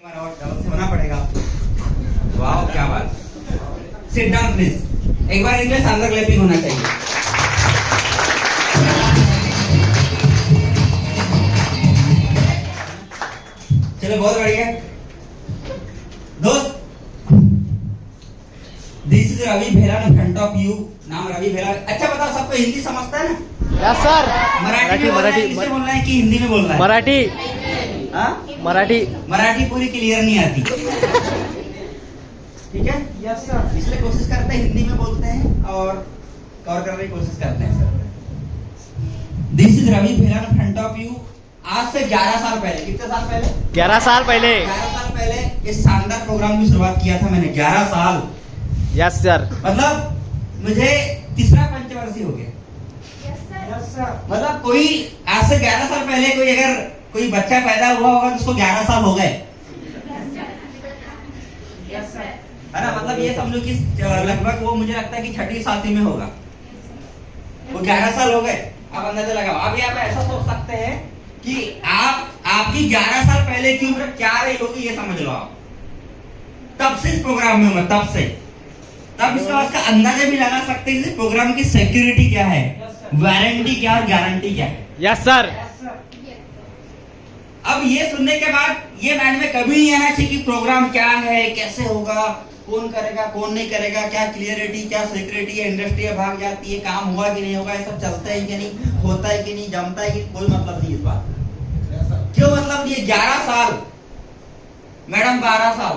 और डबल से होना पड़ेगा आपको। वाह क्या बात। Sit down please. एक बार इनके शानदार क्लैपिंग होना चाहिए। चलो बहुत बढ़िया दोस्त। दिस इज रवि भेला इन फ्रंट ऑफ यू। नाम रवि भेला। अच्छा बताओ सबको हिंदी समझता है ना? Yes sir. मराठी में बोलना है कि हिंदी में बोलना है? मराठी। मराठी मराठी पूरी क्लियर नहीं आती। ठीक है? Yes sir. इसलिए कोशिश करते हैं हिंदी में बोलते हैं और कवर करने की कोशिश करते हैं सर। दिस इज रवि भेला इन फ्रंट ऑफ यू। आज से 11 साल पहले, कितने साल पहले? 11 साल पहले। 11 साल पहले इस शानदार प्रोग्राम की शुरुआत किया था मैंने। 11 साल। Yes sir. मतलब मुझे तीसरा पंचवर्षीय हो गया। Yes sir. मतलब कोई आज से 11 साल पहले कोई अगर कोई बच्चा पैदा हुआ होगा तो उसको 11 साल हो गए। है ना? मतलब ये समझो कि लगभग वो मुझे लगता है कि 6ठी 7वीं में होगा। वो 11 साल हो गए। अब अंदाजा लगाओ। अभी आप ऐसा सोच सकते हैं कि आपकी 11 साल पहले की उम्र क्या रही होगी, ये समझ लो आप। तब से इस प्रोग्राम में हूं, तब से। तब इसका अंदाजा भी लगा सकते हैं इस प्रोग्राम की सिक्योरिटी क्या है, वारंटी क्या और गारंटी क्या है। Yes sir. अब ये सुनने के बाद ये माइंड में कभी नहीं आना चाहिए कि प्रोग्राम क्या है, कैसे होगा, कौन करेगा, कौन नहीं करेगा, क्या क्लियरिटी, क्या सिक्योरिटी है, इंडस्ट्री भाग जाती है, काम हुआ कि नहीं होगा, ये सब चलता है कि नहीं, होता है कि नहीं, जमता है कि कोई मतलब नहीं इस बात। क्यों मतलब ये 11 साल, मैडम 12 साल।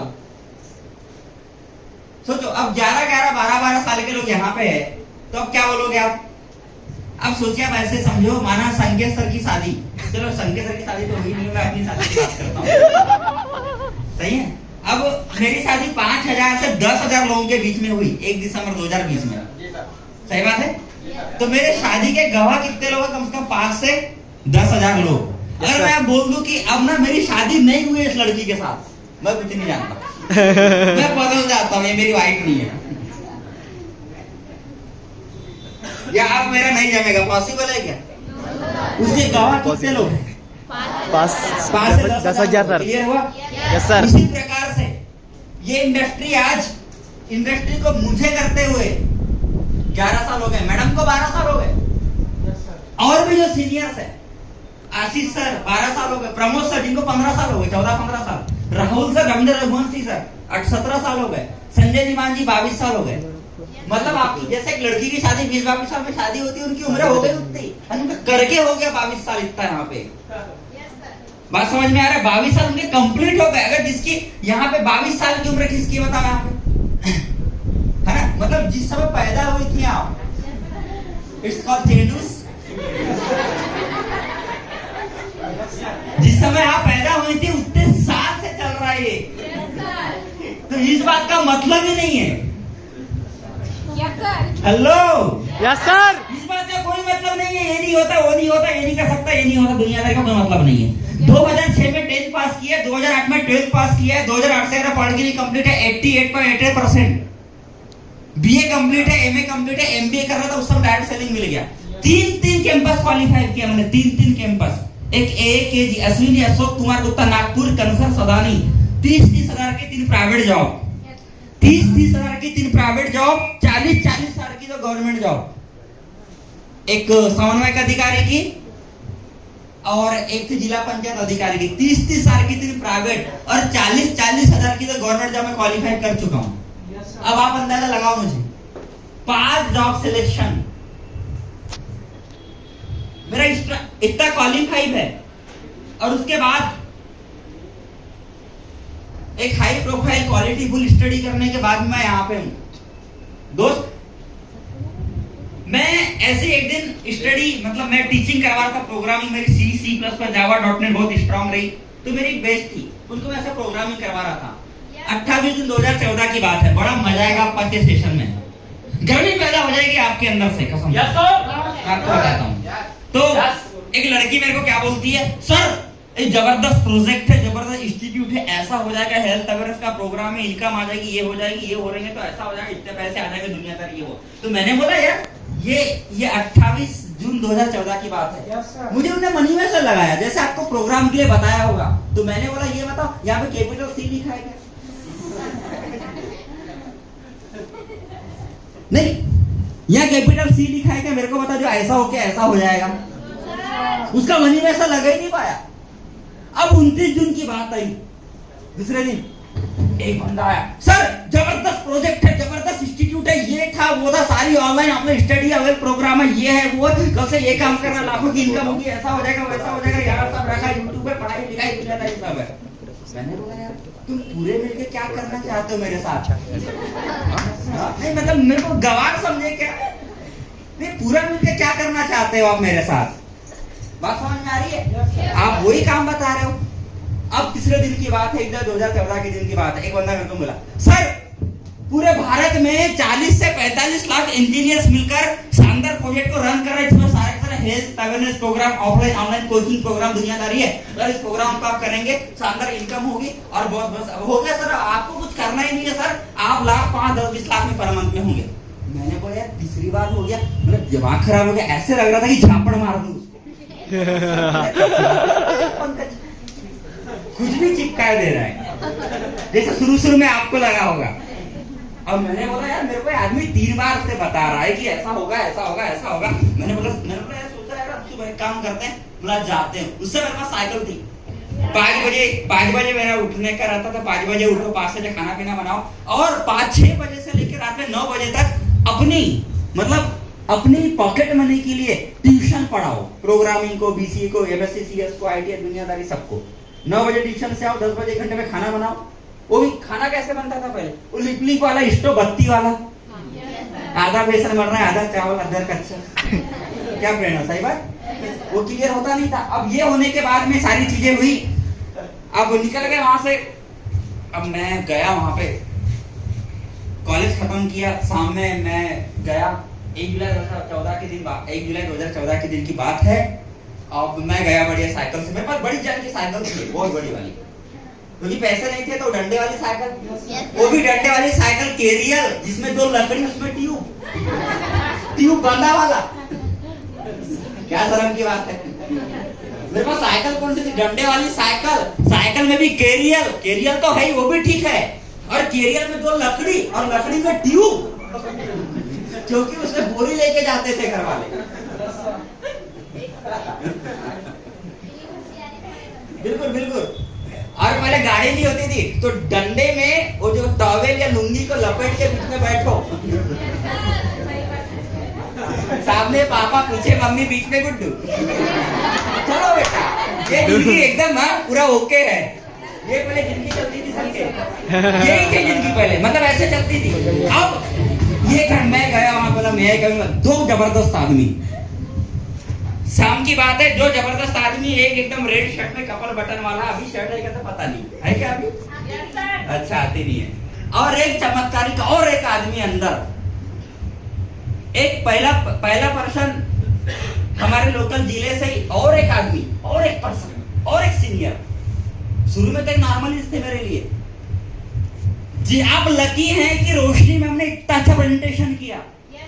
सोचो अब 11-11, 12-12 साल के लोग यहाँ पे है तो अब क्या बोलोगे आप? अब सोचिए, आप ऐसे समझो माना संकेत सर की शादी। चलो संकेत सर की शादी तो हुई नहीं, मैं अपनी शादी की बात करता हूँ। सही है? अब मेरी शादी 5000 से 10,000 लोगों के बीच में हुई 1 दिसंबर 2020 में। सही बात है? तो मेरे शादी के गवाह कितने लोग? कम से कम 5 से 10,000 लोग। अगर मैं बोल दूं कि अब ना मेरी शादी नहीं हुई इस लड़की के साथ, मैं कुछ नहीं जानता। मैं बदल जाता हूँ, ये मेरी वाइफ नहीं है, या अब मेरा नहीं जमेगा। पॉसिबल है क्या? उसके गवाह कितने लोग हैं? 10,000 सर। क्लियर हुआ? Yes sir. इसी प्रकार से ये इंडस्ट्री आज इंडस्ट्री को मुझे करते हुए 11 साल हो गए, मैडम को 12 साल हो गए, और भी जो सीनियर्स है, आशीष सर 12 साल हो गए, प्रमोद सर जिनको 15 साल हो गए, 14-15 साल, राहुल सर, रविंद्र रघुवंशी सर 17 साल हो गए, संजय निमान जी 22 साल हो गए। मतलब आपकी जैसे एक लड़की की शादी 20-22 साल में शादी होती है, उनकी उम्र हो गई उतनी, उनका करके हो गया 22 साल इतना यहाँ पे। बात समझ में आ रहा है? 22 साल उनके कंप्लीट हो गए। अगर जिसकी यहाँ पे 22 साल की उम्र किसकी बताओ यहाँ पे? है ना? मतलब जिस समय पैदा हुई थी आप, इट्स कॉल्ड जेनुस। जिस समय आप पैदा हुई थी उतने साल से चल रहा है ये। तो इस बात का मतलब ही नहीं है। हेलो। Yes sir. इस बात का कोई मतलब नहीं है। ये नहीं होता, वो नहीं होता, ये नहीं कर सकता, ये नहीं होता, दुनियादारी का कोई मतलब नहीं है। 2006 में 10th पास किया, 2008 में 12th पास किया, 2008 से अगर पढ़ के कंप्लीट है 88.88%। बीए कंप्लीट है, एमए कंप्लीट है, एमबीए कर रहा था उस समय डायरेक्ट सेलिंग मिल गया। 3 कैंपस क्वालिफाई किया मैंने, 3 कैंपस। एक AAKG, अश्विनी, अशोक कुमार गुप्ता, नागपुर, कंसर, सदानी। 30 हजार की 3 प्राइवेट जॉब, 30 हजार की 3 प्राइवेट जॉब, 40 हजार की तो गवर्नमेंट जॉब। एक समन्वयक अधिकारी की और एक जिला पंचायत अधिकारी की। 30 हजार की 3 प्राइवेट और 40 हजार की तो गवर्नमेंट जॉब में क्वालिफाई कर चुका हूं। अब आप अंदाजा लगाओ मुझे, 5 जॉब सिलेक्शन, मेरा इतना क्वालिफाइड है, और उसके बाद एक high profile quality full study करने के बाद मैं यहाँ पे हूँ। दोस्त मैं ऐसे एक दिन स्टडी, मतलब मैं टीचिंग करवा रहा था, प्रोग्रामिंग मेरी C++, Java.NET बहुत स्ट्रांग रही, तो मेरी एक बेस्ट थी, उनको मैं ऐसे प्रोग्रामिंग करवा रहा था। 28 जून 2014 की बात है। बड़ा मजा आएगा आपका के सेशन में, गर्मी पैदा हो जाएगी आपके अंदर से, कसम से आपको बताता हूँ। तो एक लड़की मेरे को क्या बोलती है, सर एक जबरदस्त प्रोजेक्ट है, जबरदस्त इंस्टीट्यूट है, ऐसा हो जाएगा, हेल्थ अवेयरनेस का प्रोग्राम है, इनकम आ जाएगी, ये हो जाएगी, ये हो रहेंगे तो ऐसा हो जाएगा, इतने पैसे आ जाएंगे, दुनियादारी ये हो। तो मैंने बोला यार ये 28 जून 2014 की बात है। मुझे उन्होंने मनी में से लगाया, जैसे आपको प्रोग्राम के लिए बताया होगा। तो मैंने बोला ये बताओ यहाँ पे कैपिटल सी लिखा है क्या? नहीं, यहाँ कैपिटल सी लिखा है क्या? मेरे को बता, जो ऐसा हो के ऐसा हो जाएगा। उसका मनी में से लगा ही नहीं पाया। अब 29 जून की बात आई, दूसरे दिन एक बंदा आया, सर जबरदस्त प्रोजेक्ट है, जबरदस्त इंस्टीट्यूट है, ये था वो था, सारी ऑनलाइन आपने स्टडी अवेल प्रोग्राम है, ये है वो, कल से ये काम करना, लाखों की इनकम होगी, ऐसा हो जाएगा वैसा हो जाएगा, यार सब रखा यूट्यूब पे, पढ़ाई लिखाई दुनियादारी सब है। मैंने बोला यार तुम पूरे मिलके क्या करना चाहते हो मेरे साथ? नहीं मतलब मेरे को गवार समझे क्या? नहीं, पूरा मिलके क्या करना चाहते हो आप मेरे साथ? बात समझ में आ रही है? आप वही काम बता रहे हो। अब तीसरे दिन की बात है, इधर 2014 के दिन की बात है। एक बंदा मेरे को बोला, सर पूरे भारत में 40 से 45 लाख इंजीनियर्स मिलकर शानदार प्रोजेक्ट को रन कर रहे हैं, जिसमें सारे health awareness programme, offline online coaching programme दुनियादारी है। अगर इस प्रोग्राम को आप करेंगे शानदार इनकम होगी और बहुत बस हो गया सर, आपको कुछ करना ही नहीं है सर, आप लाख 5-10-20 लाख में पर मंथ में होंगे। मैंने बोला यार तीसरी बार हो गया, मतलब दिमाग खराब हो गया, ऐसे लग रहा था कि झापड़ मार दूं कुछ भी चिपका दे रहा है, जैसे शुरू में आपको लगा होगा। अब मैंने बोला यार मेरे को आदमी 3 बार से बता रहा है कि ऐसा होगा ऐसा होगा ऐसा होगा। मैंने बोला यार सोचा यार अब सुबह काम करते हैं, बोला जाते हैं। उससे मेरे पास साइकिल थी, 5 बजे मेरा उठने का रहता था, 5 बजे उठो, 5 बजे खाना पीना बनाओ और 5-6 बजे से लेकर रात में 9 बजे तक अपनी पॉकेट मनी के लिए ट्यूशन पढ़ाओ, प्रोग्रामिंग को, बीसीए को, एमएससी सीएस को, आईटीआई दुनियादारी सबको। 9 बजे ट्यूशन से आओ, 10 बजे 1 घंटे में खाना बनाओ। वो भी खाना कैसे बनता था पहले? वो लिपलिप वाला स्टोव, बत्ती वाला, आधा बेसन बन रहा है, आधा चावल, आधा कच्चा। क्या प्रेरणा, सही बात। वो क्लियर होता नहीं था। अब ये होने के बाद में सारी चीजें हुई, अब निकल गए वहां से। अब मैं गया वहां पे, कॉलेज खत्म किया, शाम में मैं गया, 1 जुलाई 2014 के दिन, 1 जुलाई 2014 के दिन की बात है। अब मैं गया बढ़िया साइकिल से, मेरे पास बड़ी जान की साइकिल थी, बहुत बड़ी वाली, क्योंकि पैसे नहीं थे तो डंडे वाली साइकिल, वो भी डंडे वाली साइकिल केरियल, जिसमें 2 लकड़ी, उसमें ट्यूब बंधा वाला। क्या शर्म की बात है। मेरे पास साइकिल कौन सी थी? डंडे वाली साइकिल, साइकिल में भी केरियल तो है, वो भी ठीक है, और केरियल में 2 लकड़ी और लकड़ी में ट्यूब, क्योंकि उसमें बोरी लेके जाते थे घर वाले। बिल्कुल बिल्कुल। और पहले गाड़ी नहीं होती थी तो डंडे में वो जो टॉवेल या लुंगी को लपेट के बीच में बैठो, सामने पापा, पीछे मम्मी, बीच में गुड्डू। चलो बेटा, ये जिंदगी एकदम पूरा ओके है। ये पहले जिंदगी चलती थी सबके, यही थी जिंदगी पहले, मतलब ऐसे चलती थी। अब ये घर मैं गया वहां, बोला मैं कहूंगा 2 जबरदस्त आदमी, शाम की बात है, 2 जबरदस्त आदमी, एक एकदम रेड शर्ट में कपल बटन वाला, अभी शर्ट है क्या तो पता नहीं है क्या अभी? अच्छा आती नहीं है। और एक चमत्कारी का और एक आदमी अंदर, एक पहला पर्सन हमारे लोकल जिले से ही, और एक आदमी, और एक पर्सन, और एक सीनियर। शुरू में तो एक नॉर्मलिस्ट थे मेरे लिए जी। आप लकी हैं कि रोशनी में हमने इतना अच्छा प्रेजेंटेशन किया।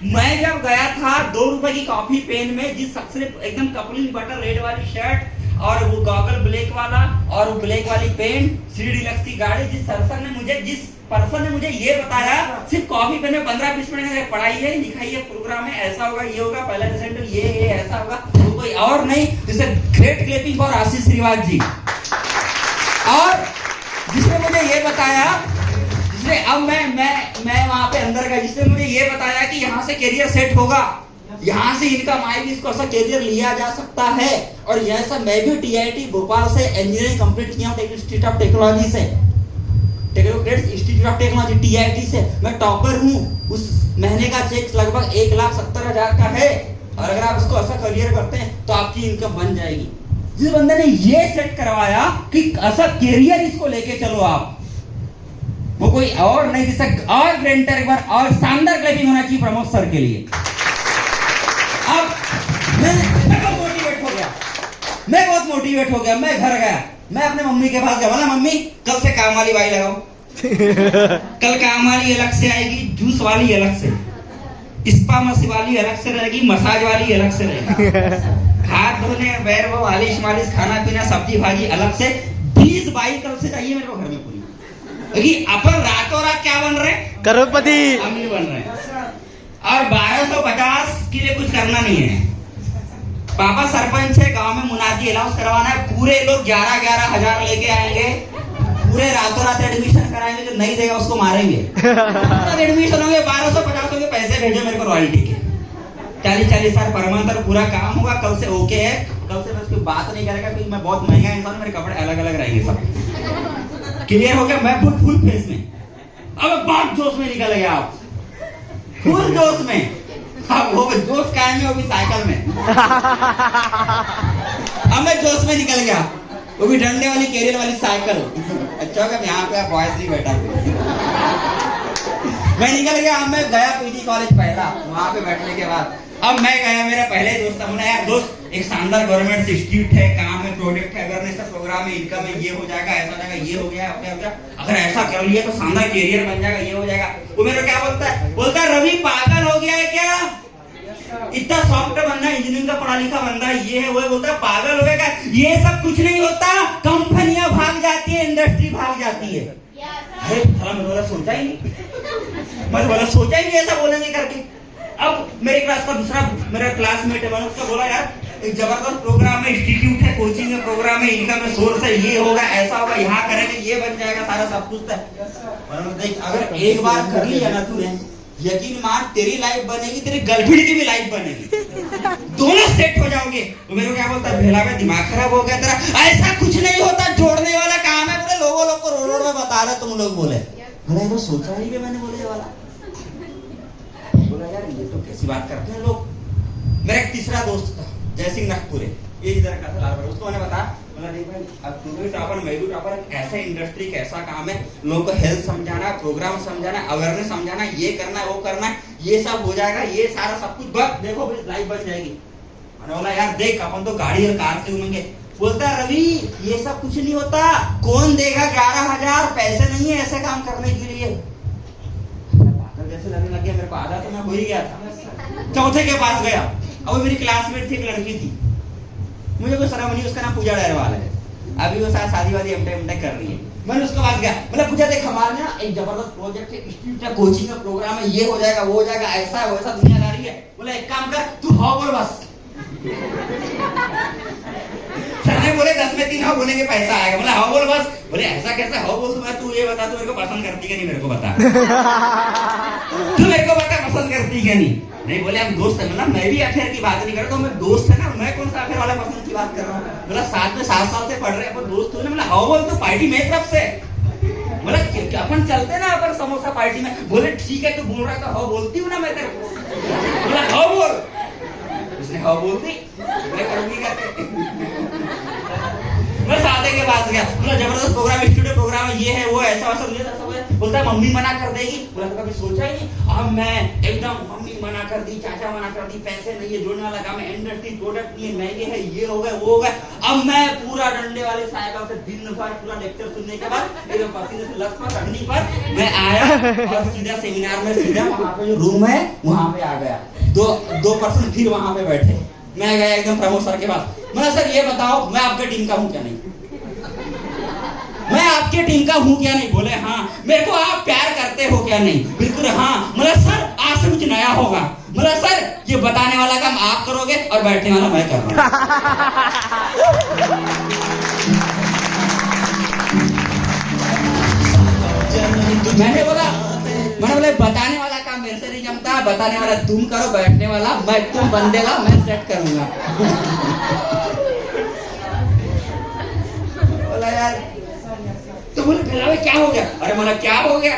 मैं जब गया था 2 रुपए की कॉफी पेन में, जिस शख्स ने एकदम कपलिंग बटन, रेड वाली शर्ट और वो गॉगल ब्लैक वाला और वो ब्लैक वाली पेन, 3 डीलक्स की गाड़ी, जिस पर्सन ने मुझे ये बताया, सिर्फ कॉफी पेन में 15-20 मिनट में पढ़ाइए, लिखाइए, प्रोग्राम है, ऐसा होगा, ये होगा, पहला रिजल्ट ये ऐसा होगा, तो कोई और नहीं, जिसे ग्रेट क्लैपिंग फॉर आशीष श्रीवास जी। और जिसने मुझे ये बताया, अब मैं वहां पे अंदर गया, जिसने मुझे ये बताया कि यहाँ से करियर सेट होगा, यहाँ से इनकम आएगी, इसको ऐसा करियर लिया जा सकता है। और यह सब मैं भी टीआईटी भोपाल से इंजीनियरिंग कंप्लीट किया हूँ, इंस्टीट्यूट ऑफ टेक्नोलॉजी से, इंस्टीट्यूट ऑफ टेक्नोलॉजी टीआईटी से मैं टॉपर हूँ। उस महीने का चेक लगभग 1,70,000 का है, और अगर आप इसको ऐसा करियर करते हैं तो आपकी इनकम बन जाएगी। जिस बंदे ने ये सेट करवाया कि ऐसा करियर इसको लेके चलो आप, वो कोई और नहीं, जिससे और ग्रेंटर एक बार और शानदार क्लैपिंग होना चाहिए प्रमोद सर के लिए। अब मैं बहुत मोटिवेट हो गया, मैं घर गया, मैं अपने मम्मी के पास गया, बोला मम्मी कल से काम वाली बाई लगाओ। कल काम वाली अलग से आएगी, जूस वाली अलग से। स्पा मसाज वाली अलग से रहेगी, मसाज वाली अलग से रहेगी, हाथ धोने पैर वो मालिश मालिश खाना पीना सब्जी भाजी अलग से 20-22 कल से चाहिए मेरे को घर में पूरी। क्योंकि अपन रातों रात क्या बन रहे हैं, करोड़पति अमीर बन रहे हैं। और 1250 के लिए कुछ करना नहीं है। पापा सरपंच है, गांव में मुनादी अलाउंस करवाना है, पूरे लोग 11-11 हजार लेके आएंगे, पूरे रातों रात एडमिशन कराएंगे, जो नहीं देगा उसको मारेंगे। एडमिशन होंगे 1250 के पैसे भेजो मेरे को रॉयल्टी के, 40-40 हजार पर मंथ और पूरा काम होगा। कल से ओके है, कल से मैं उसकी बात नहीं करेगा क्योंकि मैं बहुत महंगा इंसान हूं, मेरे कपड़े अलग अलग रहेंगे सब। क्लियर हो गया? मैं फुल फेस में, अब बहुत जोश में निकल गया आप, फुल जोश में। अब वो जोश कायम है, वो भी साइकिल में। अब मैं जोश में निकल गया, वो भी डंडे वाली कैरियर वाली साइकिल। अच्छा होगा यहाँ पे आप बॉयज नहीं बैठा। मैं निकल गया, अब मैं गया पीजी कॉलेज पहला, वहां पे बैठने के बाद अब मैं गया, मेरा पहले दोस्त था, मैंने यार दोस्त एक शानदार गवर्नमेंट इंस्टीट्यूट है, काम है, प्रोजेक्ट है, अवेयरनेस का प्रोग्राम है, इनकम है, ये हो जाएगा, ऐसा हो जाएगा, ये हो गया, अगर ऐसा कर लिया तो शानदार कैरियर बन जाएगा, ये हो जाएगा। वो मेरे क्या बोलता है, बोलता है रवि पागल हो गया है क्या, इतना सॉफ्टवेयर बंदा, इंजीनियरिंग का पढ़ा लिखा बंदा, ये है वो है, बोलता है पागल हो गया क्या, ये सब कुछ नहीं होता, कंपनियां भाग जाती है, इंडस्ट्री भाग जाती है। अरे मैंने बोला सोचा ही नहीं, मैं बोला सोचा ही नहीं ऐसा बोलेंगे करके। अब मेरे क्लास का दूसरा मेरा क्लासमेट है, मैंने उसको बोला यार एक जबरदस्त प्रोग्राम है, इंस्टीट्यूट है, कोचिंग है, प्रोग्राम है, इनकम है, सोर्स है, ये होगा, ऐसा होगा, यहाँ करेंगे, ये बन जाएगा, सारा सब कुछ है। देख अगर एक बार कर लिया ना तूने, यकीन मान तेरी लाइफ बनेगी, तेरी गर्लफ्रेंड की भी लाइफ बनेगी, दोनों सेट हो जाओगे। तो मेरे को क्या बोलता है, भेला में दिमाग खराब हो गया तेरा, ऐसा कुछ नहीं होता, जोड़ने वाला काम है, पूरे लोगों को रोड में बता रहे तुम लोग। बोले बोला तो सोचा ही मैंने, बोले वाला बोला यार ये तो कैसी बात करते हैं लोग। मेरा एक तीसरा दोस्त था जय सिंह नागपुरे, ये इधर का था, उसको मैंने बताया, बोला देख भाई अब तू भी टॉपर मैं भी टॉपर, ऐसा इंडस्ट्री कैसा काम है, लोगों को हेल्थ समझाना, प्रोग्राम समझाना, अवेयरनेस समझाना, ये करना वो करना, ये सब हो जाएगा, ये सारा सब कुछ बस देखो भाई लाइफ बन जाएगी। मैंने बोला यार देख अपन तो गाड़ी और कार से घूमेंगे। बोलता है रवि ये सब कुछ नहीं होता, कौन देगा 11,000, पैसे नहीं है ऐसे काम करने के लिए। जैसे लगने लग गया मेरे को, आधा तो मैं हो ही गया था। चौथे के पास गया, अब वो मेरी क्लासमेट थी, एक लड़की थी, मुझे कोई शर्म नहीं, उसका नाम पूजा डरवाल है, अभी वो शादी वादी एमटेक कर रही है। मैंने उसके पास गया, मतलब पूजा देख हमारे ना एक जबरदस्त प्रोजेक्ट है, इंस्टीट्यूट है, कोचिंग का प्रोग्राम है, ये हो जाएगा वो हो जाएगा, ऐसा है वैसा दुनियादारी है। बोला एक काम कर तू हाँ बोल बस। सर ने बोले 10 में 3 हाँ बोलेंगे पैसा आएगा। बोला हाँ बोल बस। बोले ऐसा कैसा हाँ बोल, तू ये बता, तू मेरे को पसंद करती है नहीं, मेरे को बता। तू मेरे को बता पसंद करती है नहीं। बोले हम दोस्त है, मतलब मैं भी अफेयर की बात नहीं कर रहा, तो मैं दोस्त है ना, मैं कौन सा अफेयर वाला पसंद की बात कर रहा हूँ। बोला साथ में 7 साल से पढ़ रहे अपन दोस्त हो ना। बोला हाँ बोल, तो पार्टी मेरी तरफ से। बोला अपन चलते ना अपन समोसा पार्टी में। बोले ठीक है तू बोल रहा है तो हाँ बोलती हूँ ना मैं तेरे को। बोला हाँ बोल, उसने हाँ बोल दी, मैं करूंगी करके। मैं सादे के पास गया, बोला जबरदस्त प्रोग्राम, स्टूडियो प्रोग्राम, ये है वो ऐसा वैसा मुझे सब बोलता है मम्मी मना कर देगी। बोला तो कभी सोचा ही नहीं। अब मैं एकदम मम्मी मना कर दी, चाचा मना कर दी, पैसे नहीं है, जोड़ने वाला काम है, इंडस्ट्री प्रोडक्ट नहीं है, महंगे है, ये हो गए वो हो गए। अब मैं पूरा डंडे वाले साइकिल से दिन भर पूरा लेक्चर सुनने के बाद एकदम पसीने से लथपथ अग्नि पर मैं आया और सीधा सेमिनार में सीधा वहां पे जो रूम है वहां पे आ गया। 2% फिर वहां पे बैठे, मैं गया एकदम प्रमोद सर के पास। मैं सर ये बताओ मैं आपके टीम का हूँ क्या नहीं, मैं आपके टीम का हूँ क्या नहीं। बोले हाँ। मेरे को आप प्यार करते हो क्या नहीं। बिल्कुल हाँ। बोला सर आज से कुछ नया होगा। बोला सर ये बताने वाला काम आप करोगे और बैठने वाला मैं कर रहा हूँ। मैंने बोला बताने वाला काम मेरे से नहीं जमता, बताने वाला तुम करो, बैठने वाला मैं, तुम बंदेगा मैं सेट करूंगा। बोला यार तो बोले फिलहाल क्या हो गया। अरे बोला क्या हो गया।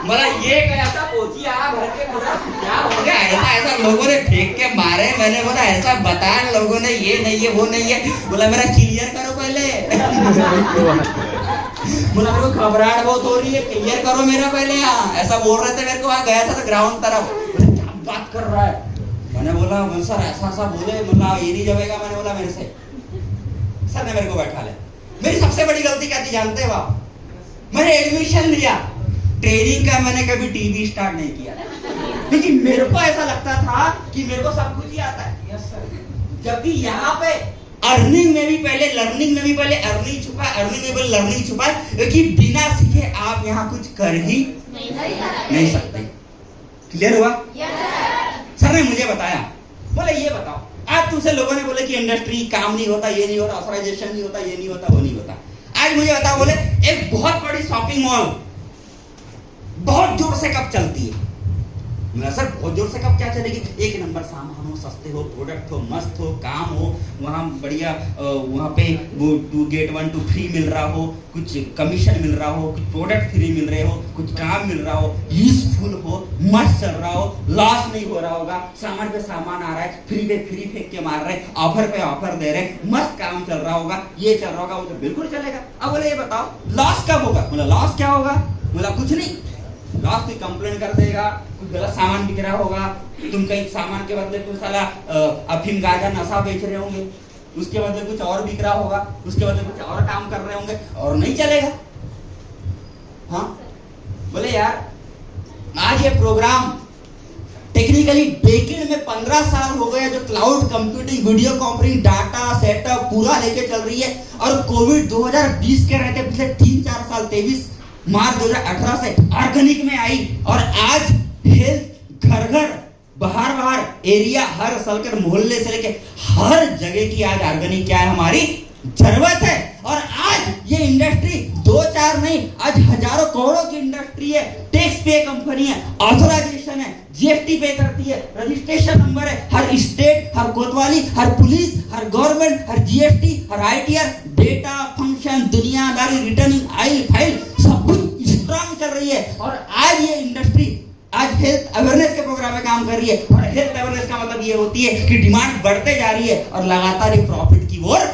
बोला ये गया था पोचिया भर के, बोला क्या हो गया, ऐसा लोगों ने फेंक के मारे। मैंने बोला ऐसा बताया लोगों ने, ये नहीं है वो नहीं है। बोला मेरा क्लियर करो पहले। बोला मेरे को घबराहट बहुत हो रही है, क्लियर करो मेरा पहले। यहाँ ऐसा बोल रहे थे मेरे को, वहां गया था ग्राउंड तरफ। क्या बात कर रहा है। मैंने बोला सर ऐसा बोले, मतलब ये नहीं जमेगा। मैंने बोला मेरे से। सर ने मेरे को बैठा ले। मेरी सबसे बड़ी गलती क्या थी जानते हो आप, मैंने एडमिशन लिया, ट्रेनिंग का मैंने कभी टीवी स्टार्ट नहीं किया। लेकिन मेरे को ऐसा लगता था कि मेरे को सब कुछ ही आता है। जबकि यहाँ पे अर्निंग में भी पहले लर्निंग में भी पहले अर्निंग छुपा है, अर्निंग में पहले लर्निंग छुपा है, क्योंकि बिना सीखे आप यहाँ कुछ कर ही नहीं सकते। क्लियर हुआ? सर ने मुझे बताया, बोले ये बताओ, आज तुमसे लोगों ने बोले कि इंडस्ट्री काम नहीं होता, ये नहीं होता, ऑथराइजेशन नहीं होता, ये नहीं होता, वो नहीं होता। आज मुझे बताओ, बोले एक बहुत बड़ी शॉपिंग मॉल बहुत जोर से कब चलती है? मैं सर बहुत जोर से कब क्या चलेगी? एक नंबर सामान हो, सस्ते हो, प्रोडक्ट हो, मस्त हो, काम हो, वहाँ बढ़िया वहाँ पे वो 2 get 1 2 फ्री मिल रहा हो, कुछ कमीशन मिल रहा हो, कुछ प्रोडक्ट फ्री मिल रहे हो, कुछ काम मिल रहा हो, यूजफुल हो, मस्त चल रहा हो, लॉस नहीं हो रहा होगा, सामान पे सामान आ रहा है, फ्री पे फ्री फेंक के मार रहे, ऑफर पे ऑफर दे रहे, मस्त काम चल रहा होगा, ये चल रहा होगा, वो तो बिल्कुल चलेगा। अब बोले ये बताओ लॉस कब होगा? बोला लॉस क्या होगा? बोला कुछ नहीं, लॉस कोई कंप्लेन कर देगा, कुछ गलत सामान बिक रहा होगा, तुम कहीं सामान के बदले तुम साला अफीम गांजा नशा बेच रहे होंगे, उसके बदले कुछ और बिक रहा होगा, उसके बदले कुछ और काम कर रहे होंगे और नहीं चलेगा। हाँ बोले यार आज ये प्रोग्राम टेक्निकली बेकिंग में 15 साल हो गए जो cloud computing, video conferencing, data setup पूरा लेके चल रही है, और कोविड 2020 के रहते पिछले 3-4 साल 23 मार्च 2018 से ऑर्गेनिक में आई, और आज हेल्थ घर घर बाहर एरिया हर सर्कल मोहल्ले से लेके हर जगह की आज ऑर्गेनिक क्या है हमारी जरूरत है। और आज ये इंडस्ट्री 2-4 नहीं, आज हजारों करोड़ों की इंडस्ट्री है, टैक्स पे कंपनी है, ऑथराइजेशन है, जीएसटी पे करती है, रजिस्ट्रेशन नंबर है, हर स्टेट, हर कोतवाली, हर पुलिस, हर गवर्नमेंट, हर जीएसटी, हर आईटीआर, डेटा फंक्शन, दुनियादारी, रिटर्निंग, आइल फाइल सब कुछ स्ट्रांग चल रही है। और आज ये इंडस्ट्री आज हेल्थ अवेयरनेस के प्रोग्राम में काम कर रही है, और हेल्थ अवेयरनेस का मतलब ये होती है कि डिमांड बढ़ते जा रही है और लगातार ये प्रॉफिट की ओर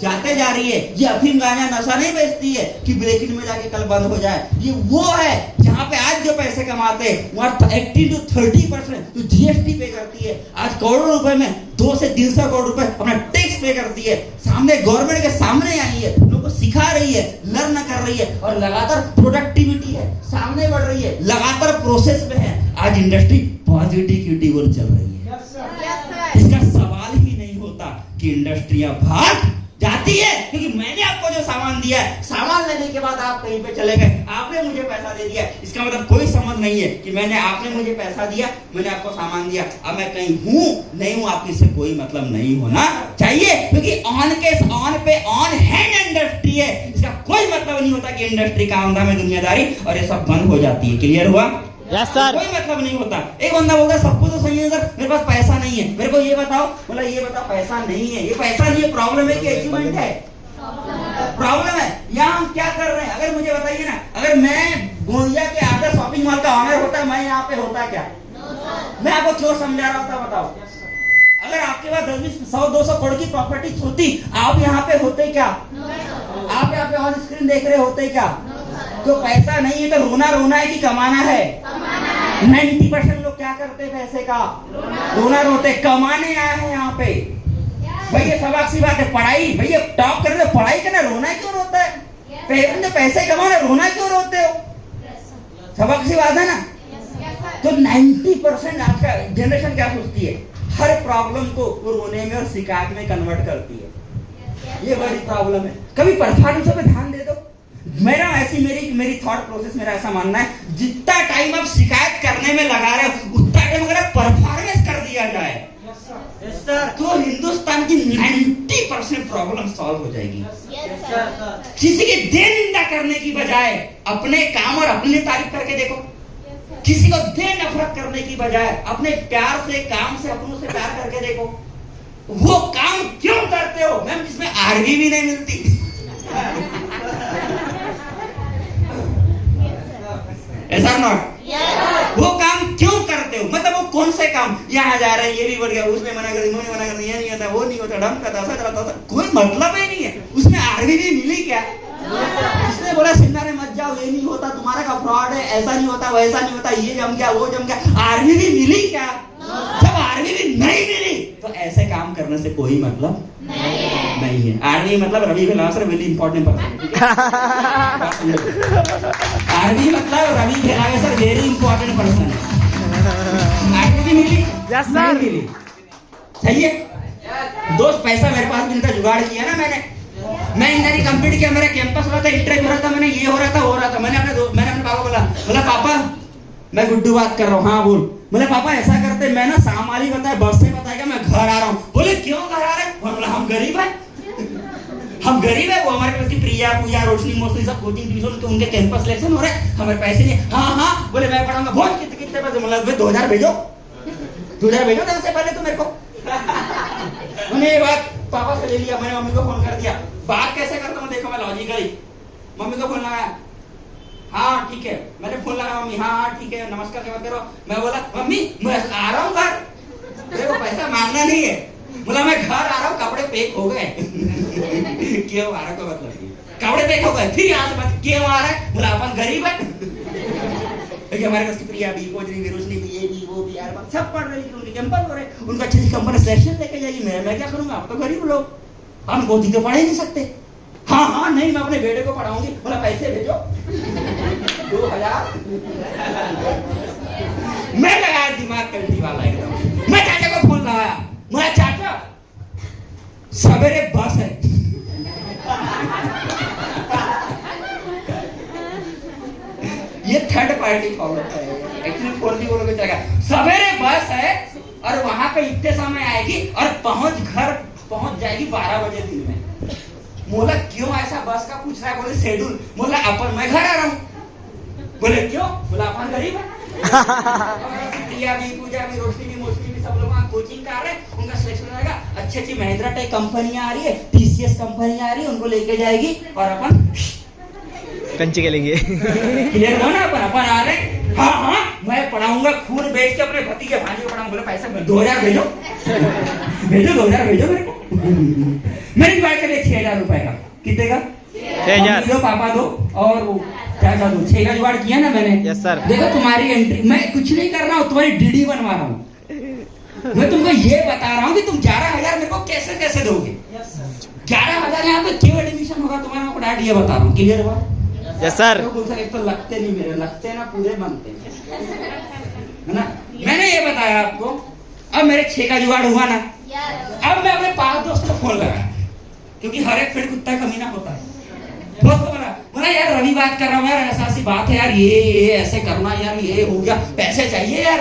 जाते जा रही है। ये अफीम गांजा नशा नहीं बेचती है कि ब्रेकिंग में जाके कल बंद हो जाए, ये वो है जहां पे आज जो पैसे कमाते हैं वहां 80 to 30% तो जीएसटी पे करती है। आज करोड़ों रुपए में 200 से 300 करोड़ रुपए अपना टैक्स पे करती है, सामने गवर्नमेंट के सामने आई है, लोगों को सिखा रही है, लर्न कर रही है, और लगातार प्रोडक्टिविटी है, सामने बढ़ रही है, लगातार प्रोसेस में है। आज इंडस्ट्री पॉजिटिविटी ओर चल रही है। इसका सवाल ही नहीं होता कि इंडस्ट्रियां भाग जाती है, क्योंकि मैंने आपको जो सामान दिया है, सामान लेने के बाद आप कहीं पे चले गए, आपने मुझे पैसा दे दिया, इसका मतलब कोई समझ नहीं है कि आपने मुझे पैसा दिया, मैंने आपको सामान दिया, अब मैं कहीं हूं नहीं हूं आपकी इससे कोई मतलब नहीं होना चाहिए, क्योंकि ऑन पे ऑन हैंड इंडस्ट्री है। इसका कोई मतलब नहीं होता कि इंडस्ट्री काम धाम में दुनियादारी और ये सब बंद हो जाती है। क्लियर हुआ? Yes sir. कोई मतलब नहीं होता। एक बंदा बोलता है सब कुछ तो सही है सर, मेरे पास पैसा नहीं है, मेरे को ये बताओ, बोला ये बताओ पैसा नहीं है, ये पैसा नहीं है प्रॉब्लम है कि अचीवमेंट है? प्रॉब्लम है। यहाँ हम क्या कर रहे हैं? अगर मुझे बताइए ना, अगर मैं गोंदिया के आधा शॉपिंग मॉल का ऑनर होता, मैं यहाँ पे होता क्या? मैं आपको क्यों समझा रहा होता बताओ? अगर आपके पास 10-100-200 करोड़ की प्रॉपर्टी होती, आप यहाँ पे होते क्या? आप यहाँ पे ऑन स्क्रीन देख रहे होते क्या? तो पैसा नहीं है तो रोना है कि कमाना है? 90% लोग क्या करते पैसे का? रोना रोते। कमाने आए हैं यहाँ पे। भैया सबक सी बात है, पढ़ाई भैया टॉप कर रहे हो, पढ़ाई करना, रोना क्यों रोता है? पैसे कमाना, रोना क्यों रोते हो? सबक सी बात है ना। तो 90% आज का जनरेशन क्या सोचती है? हर प्रॉब्लम को रोने में और शिकायत में कन्वर्ट करती है। ये बड़ी प्रॉब्लम है। कभी परफॉर्मेंस पे ध्यान दे दो। मेरा ऐसी मेरी थॉट प्रोसेस, मेरा ऐसा मानना है, जितना टाइम आप शिकायत करने में लगा रहे हो उतना टाइम अगर परफॉर्मेंस कर दिया जाए तो हिंदुस्तान की 90% प्रॉब्लम सॉल्व हो जाएगी। किसी की दे निंदा करने की बजाय अपने काम और अपनी तारीफ करके देखो। किसी को दे नफरत करने की बजाय अपने प्यार से, काम से, अपनों से प्यार करके देखो। वो काम क्यों करते हो मैम जिसमें आरबी भी नहीं मिलती? ऐसा नॉट? वो काम क्यों करते हो? मतलब वो कौन से काम? यहाँ जा रहे हैं, ये भी बढ़ गया, उसमें मना कर दिया, उन्होंने मना कर दिया, ये नहीं होता, वो नहीं होता, ढंग का था, कोई मतलब ही नहीं है। उसमें आरबी भी मिली क्या? इसने बोला सिन्नारे मत जाओ, ये नहीं होता, तुम्हारा का फ्रॉड है, ऐसा नहीं होता, वैसा नहीं होता, ये जम गया, वो जम गया। आरबी भी मिली क्या? जब आरबी भी नहीं मिली तो ऐसे काम करने से कोई मतलब नहीं है। आरबी मतलब Ravi Bhelasar very important person. RB मतलब Ravi Bhelasar very important person है। आईडी मिली? Yes, sir. नहीं मिली। सही है दोस्त, पैसा मेरे पास भी इनका जुगाड़ किया ना मैंने। मैं इंजीनियरिंग कंप्लीट किया, मेरा कैंपस हुआ था, इंटरव्यू हो रहा था, मैंने ये हो रहा था। मैंने अपने पापा को बोला पापा मैं गुड्डू बात कर रहा हूँ। हाँ बोल। बोले पापा ऐसा करते, मैं ना सामाली बताया, बस से बताया मैं घर आ रहा हूँ। बोले क्यों घर आ रहे? बोला हम गरीब है, हम गरीब है। वो हमारे पास की प्रिया पूजा रोशनी मोस्टली सब कोचिंग ट्यूशन तो उनके कैंपस सिलेक्शन हो रहे हैं, हमारे पैसे नहीं। हाँ बोले मैं पढ़ाऊंगा। बहुत कितने पैसे? मतलब 2000 भेजो, 2000 भेजो सबसे पहले तो मेरे को। मैंने ये बात पापा से ले लिया, मैंने मम्मी को फोन कर दिया। बात कैसे करता हूँ देखो मैं लॉजिकली। मम्मी को फोन लगाया, हाँ ठीक है। मैंने फोन लगाया, मम्मी हाँ ठीक है नमस्कार के बात करो। मैं बोला मम्मी मैं आ रहा हूँ घर, देखो पैसा मांगना नहीं है। बोला मैं घर आ रहा हूँ, कपड़े पैक हो गए। क्यों आ रहा? मतलब कपड़े पैक हो गए। फिर यहाँ से बात क्यों आ रहा है? बोला अपन गरीब है। हमारे पास की प्रिया भी, कोचरी रोशनी भी, ये भी वो भी यार सब पढ़ रहे, उनके कैंपस हो रहे, उनको अच्छी सी कंपनी सिलेक्शन लेके जाएगी। मैं क्या करूंगा? आप तो गरीब लोग, हम कोचिंग तो पढ़ ही नहीं सकते। हाँ नहीं मैं अपने बेटे को पढ़ाऊंगी। बोला पैसे भेजो 2000। मैं लगाया दिमाग कल्टी वाला एकदम। मैं चाचा को फोन लगाया, बोला चाचा सवेरे बस है। ये थर्ड पार्टी कॉल होता है, एक्चुअली फोन भी बोलोगे चलेगा। सवेरे बस है और वहां पे इतने समय आएगी और पहुंच जाएगी 12 बजे दिन में। बोला क्यों ऐसा बस का पूछ रहा है? बोले शेड्यूल। बोला अपन मैं घर आ रहा हूँ। बोले क्यों? बोला अपन गरीब है। प्रिया भी पूजा भी रोशनी भी मोस्टली भी सब लोग वहाँ कोचिंग कर रहे हैं, उनका सिलेक्शन हो जाएगा। अच्छी महिंद्रा टेक कंपनियां आ रही है, TCS कंपनियां आ रही है, उनको लेके जाएगी और अपन कंची खेलेंगे। क्लियर हो ना? अपन आ रहे हैं। हाँ मैं पढ़ाऊंगा, खून बेच के अपने भतीजे भांजे को पढ़ाऊंगा। बोले पैसा 2000 भेजो, भेजो 2000 भेजो मेरे को। मेरी बात करिए 6000 रुपए का। कितने का? 6000 दो पापा दो और क्या दो 6 का जुगाड़ किया ना मैंने। Yes sir. देखो तुम्हारी एंट्री, मैं कुछ नहीं कर रहा हूँ, तुम्हारी DD बनवा रहा हूँ। मैं तुमको ये बता रहा हूँ कि तुम 11,000 मेरे को कैसे दोगे। 11,000 यहाँ पे क्यों एडमिशन होगा तुम्हारा, मैं डायरेक्ट ये बता रहा हूँ। क्लियर हुआ? Yes sir. एक तो लगते नहीं मेरे, लगते ना पूरे बनते है ना। मैंने ये बताया आपको। अब मेरे 6 का जुगाड़ हुआ ना। अब मैं अपने 5 दोस्त को फोन लगाया, क्योंकि हर एक पेड़ कुत्ता कमीना होता है। दोस्त को बोला यार रवि बात कर रहा हूँ यार, ऐसा सी बात है यार, ये ऐसे करना यार, ये हो गया, पैसे चाहिए यार।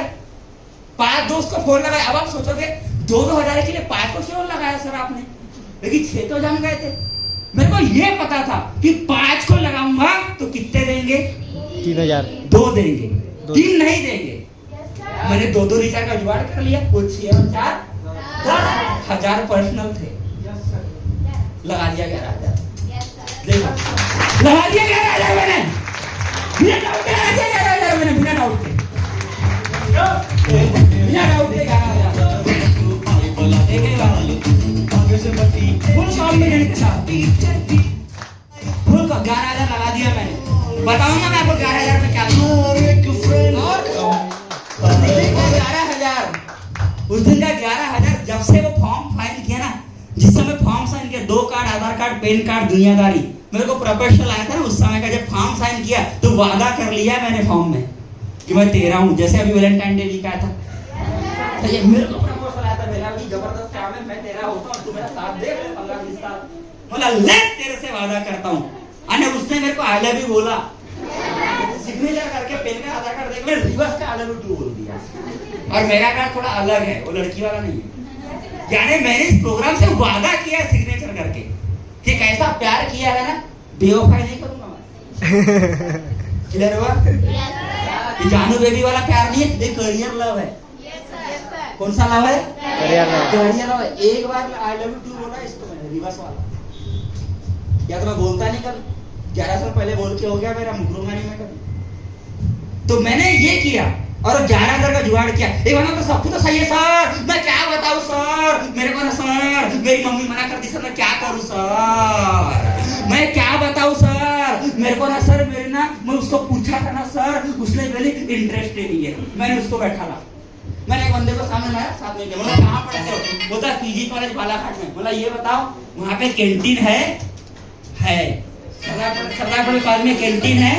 5 दोस्त को फोन लगाया। अब आप सोचोगे 2,000 के लिए 5 को क्यों लगाया सर आपने? लेकिन 6 तो जान गए थे। मेरे को ये पता था कि 5 को लगाऊंगा तो कितने देंगे? 3000। 2 देंगे, 3 नहीं देंगे। मैंने 2 रिचार्ज का जुगाड़ कर लिया। वो 6 और 4 10,000 पर्सनल थे, लगा दिया 11,000। देखो लगा दिया 11,000 मैंने, बिना डाउट के लगा दिया 11,000 मैंने, बिना डाउट के 11,000 फुल कॉम्बिनेशन के साथ फुल 11,000 लगा दिया मैंने। बताऊंगा मैं आपको 11,000 में क्या और 11,000 उस दिन का 11,000 जब से वो फॉर्म फाइल किया ना, जिस समय फॉर्म साइन किया, 2 कार्ड, आधार कार्ड, पैन कार्ड, दुनियादारी, मेरे को प्रोफेशनल आया था ना उस समय का। जब फॉर्म साइन किया तो वादा कर लिया मैंने फॉर्म में कि मैं तेरा हूँ। जैसे अभी वैलेंटाइन डे वीक आया था, तो ये मेरे को प्रपोजल आया था, मेरा भी जबरदस्त काम है, मैं तेरा होता हूँ, तू मेरा साथ दे 15-20 साल। बोला ले तेरे से वादा करता हूँ। अने उसने मेरे को आई लव यू बोला, सिग्नेचर करके पेन का आधार कार्ड देख, मैंने रिवर्स का आई लव यू टू बोल दिया। और मेरा कार्ड थोड़ा अलग है, वो लड़की वाला नहीं है। यानी मैंने इस प्रोग्राम से वादा किया सिग्नेचर करके कि कैसा प्यार किया है ना, बेवफाई नहीं करूंगा मैं। क्लियर हुआ? ये जानू बेबी वाला प्यार नहीं है, ये करियर लव है। कौन सा लव है? करियर लव है। एक बार आई लव यू टू बोला इसको मैंने, रिवर्स वाला। या तो मैं बोलता नहीं कभी, 11 साल पहले बोल के हो गया मेरा, मुकरूंगा नहीं मैं कभी। तो मैंने ये किया और 11,000 का जुगाड़ किया। एक बार तो सब कुछ तो सही है सर, मैं क्या बताऊं सर, मेरे को ना सर, मेरी मम्मी मना कर दी सर, मैं क्या करूं सर, मैं क्या बताऊं सर, मेरे को ना सर, मेरे ना, मैं उसको पूछा था ना सर, उसने बोली इंटरेस्ट नहीं है। मैंने उसको बैठा ला, मैंने एक बंदे को सामने लाया, साथ में बोला कहाँ पढ़ते हो? बोलता PG कॉलेज बालाघाट में। बोला ये बताओ वहाँ पे कैंटीन है? सरदार पटेल कॉलेज में कैंटीन है?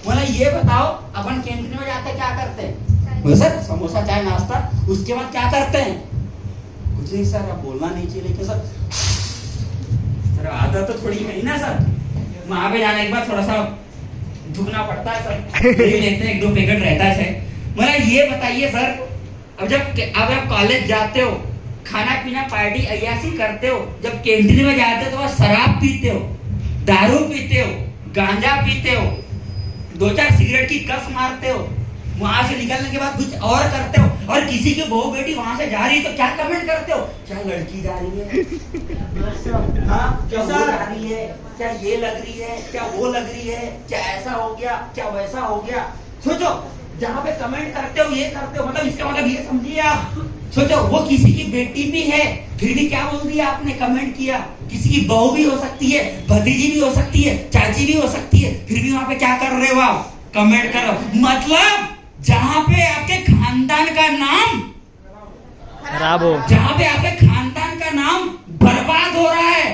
बोला ये बताओ अपन कैंटीन में जाते क्या करते हैं? बोले सर समोसा चाय नाश्ता, उसके बाद क्या करते हैं? कुछ नहीं सर, अब बोलना नहीं चाहिए, लेकिन सर आदत तो थोड़ी है ना सर, वहां पे जाने के बाद थोड़ा सा झुकना पड़ता है सर, ले लेते हैं, 1-2 पैकेट रहता है। मतलब ये बताइए सर, अब आप कॉलेज जाते हो, खाना पीना पार्टी अय्यासी करते हो, जब कैंटीन में जाते हो तो वह शराब पीते हो, दारू पीते हो, गांजा पीते हो, 2-4 सिगरेट की कस मारते हो, वहां से निकलने के बाद कुछ और करते हो, और किसी की बहू बेटी वहां से जा रही है तो क्या कमेंट करते हो? क्या लड़की जा रही है, हाँ क्या वो जा रही है, क्या ये लग रही है, क्या वो लग रही है, क्या ऐसा हो गया, क्या वैसा हो गया। सोचो जहाँ पे कमेंट करते हो, ये करते हो, मतलब इसका मतलब ये समझिए आप, सोचो वो किसी की बेटी भी है, फिर भी क्या बोल दिया आपने, कमेंट किया। किसी की बहू भी हो सकती है, भतीजी भी हो सकती है, चाची भी हो सकती है, फिर भी वहां पे क्या कर रहे हो आप, कमेंट करो। मतलब जहां पे आपके खानदान का नाम खराब हो, जहां पे आपके खानदान का नाम बर्बाद हो रहा है,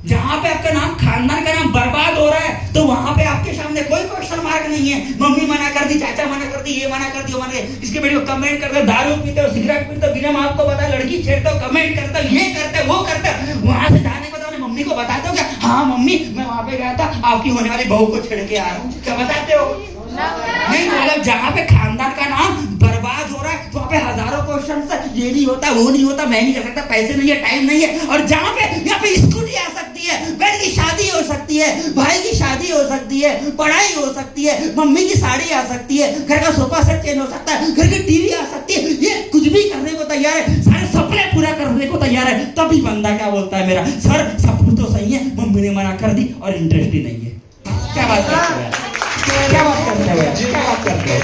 जहां पे आपका नाम खानदान का नाम बर्बाद हो रहा है, तो वहां पे आपके सामने कोई क्वेश्चन मार्क नहीं है। मम्मी मना कर दी, चाचा मना कर दी, ये मना कर दी, वो मना कर दी, इसके बेटे को कमेंट करते हो, दारू पीते हो, सिगरेट पीते हो, बिना माँ को बताए लड़की छेड़ते हो, कमेंट करते हो, ये करते हो, वो करते हो। वहां से जाने के बाद अपने मम्मी को बताते हो क्या, हाँ मम्मी मैं वहां पे गया था, आपकी होने वाली बहू को छेड़ के आ रहा हूँ, क्या बताते हो? नहीं, मतलब जहाँ पे खानदान का नाम बर्बाद हो रहा है, तो वहाँ पे हजारों क्वेश्चन, ये नहीं होता, वो नहीं होता, मैं नहीं कर सकता, पैसे नहीं है, टाइम नहीं है। और जहाँ पे यहाँ पे स्कूटी आ सकती है, बहन की शादी हो सकती है, भाई की शादी हो सकती है, पढ़ाई हो सकती है, मम्मी की साड़ी आ सकती है, घर का सोफा सेट चेंज हो सकता है, घर की टीवी आ सकती है, ये कुछ भी करने को तैयार है, सारे सपने पूरा करने को तैयार है। तभी बंदा क्या बोलता है, मेरा सर सब कुछ तो सही है, मम्मी ने मना कर दी और इंटरेस्ट ही नहीं है। क्या बात करते हैं, क्या बात करते हो, क्या बात करते हो?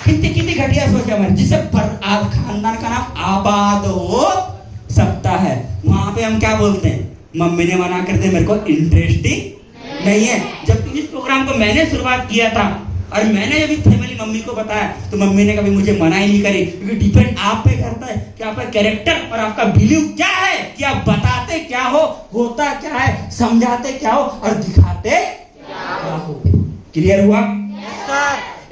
कितनी घटिया सोच है हमारी, जिससे खानदान का नाम आबाद हो सकता है, वहां पे हम क्या बोलते हैं, मम्मी ने मना कर दिया, मेरे को इंटरेस्ट ही नहीं है। जब इस प्रोग्राम को मैंने शुरुआत किया था और मैंने जब फैमिली मम्मी को बताया, तो मम्मी ने कभी मुझे मना ही नहीं करी, क्योंकि डिपेंड आप पे करता है कि आपका कैरेक्टर और आपका बिलीव क्या है, कि आप बताते क्या हो, होता क्या है, समझाते क्या हो और दिखाते क्या हो। क्लियर हुआ?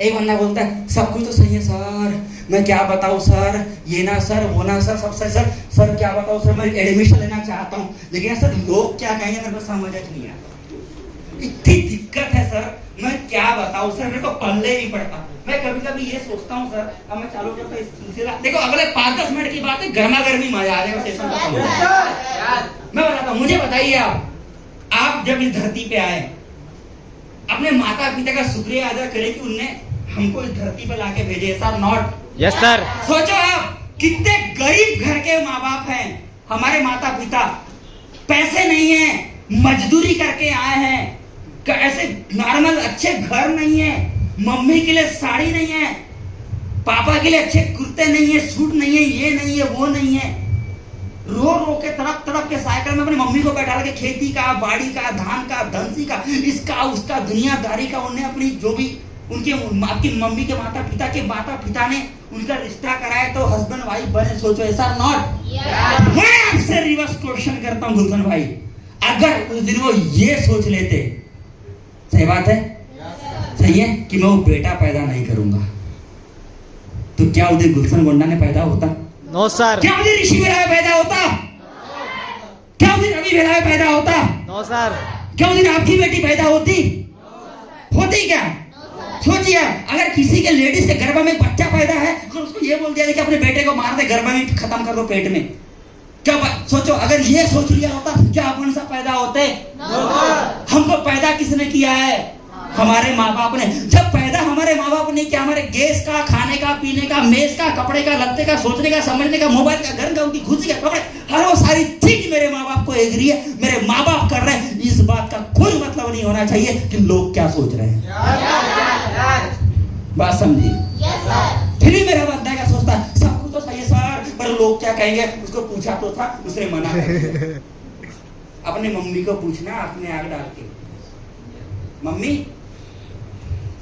एक बंदा बोलता है सब कुछ तो सही है सर, मैं क्या बताऊं सर, ये ना सर, वो ना सर, सब सर क्या बताऊं सर, मैं एडमिशन लेना चाहता हूँ, लेकिन सर लोग क्या कहेंगे मेरे को समझ नहीं आता, इतनी दिक्कत है सर, मैं क्या बताऊं सर, मेरे को पल्ले नहीं पड़ता। मैं कभी ये सोचता हूँ सर, अब मैं चालू करता हूँ इस सिलसिला, देखो अगले 5-10 मिनट की बात है, गर्मा गर्मी मजा आ जाएगा सेशन का। मैं बताता हूँ, मुझे बताइए आप जब इस धरती पे आए, अपने माता पिता का शुक्रिया अदा करें कि उनने हमको इस धरती पे लाके भेजे, सर नॉट? Yes sir. सोचो आप कितने गरीब घर के माँ बाप हैं हमारे माता पिता, पैसे नहीं है, मजदूरी करके आए हैं, ऐसे नॉर्मल अच्छे घर नहीं है, मम्मी के लिए साड़ी नहीं है, पापा के लिए अच्छे कुर्ते नहीं है, सूट नहीं है, ये नहीं है, वो नहीं है, रो रो के तड़प तड़प के साइकिल में अपनी मम्मी को बैठा के खेती का, बाड़ी का, धान का, धनसी का, इसका उसका, दुनियादारी का, उन्हें अपनी जो भी उनके आपकी मम्मी के माता पिता ने उनका रिश्ता कराया तो हस्बैंड वाइफ बने। सोचो ऐसा नॉट? मैं आपसे रिवर्स क्वेश्चन करता हूँ गुलशन भाई, अगर उस दिन वो ये सोच लेते, सही बात है, सही है कि मैं वो बेटा पैदा नहीं करूंगा, तो क्या उस दिन गुलशन गोंडा ने पैदा होता? No sir. क्या उस दिन ऋषि बेलावे पैदा होता? क्या उस दिन रवि बेलावे पैदा होता? No sir. क्या उस दिन आपकी बेटी पैदा होती? होती क्या? सोचिए, अगर किसी के लेडीज के गर्भ में बच्चा पैदा है तो उसको ये बोल दिया कि अपने बेटे को मार दे, गर्भ में खत्म कर दो, पेट में, क्या सोचो अगर ये सोच लिया होता, क्या अपन सब पैदा होते? हमको पैदा किसने किया है? हमारे माँ बाप ने। जब पैदा हमारे माँ बाप ने किया, हमारे गैस का, खाने का, पीने का, मेज का, कपड़े का, लत्ते का, सोचने का, समझने का, मोबाइल का, घर का, उनकी खुशी का, कपड़े, हर वो सारी चीज मेरे माँ बाप को एग्री है, मेरे माँ बाप कर रहे हैं। इस बात का कोई मतलब नहीं होना चाहिए कि लोग क्या सोच रहे हैं। बात समझी? फिर भी मेरा बंदा क्या सोचता है, सब कुछ तो सही है सर, पर लोग क्या कहेंगे। उसको पूछा तो था, उसने मना कर दिया। अपने मम्मी को पूछना, अपने आग डाल के, मम्मी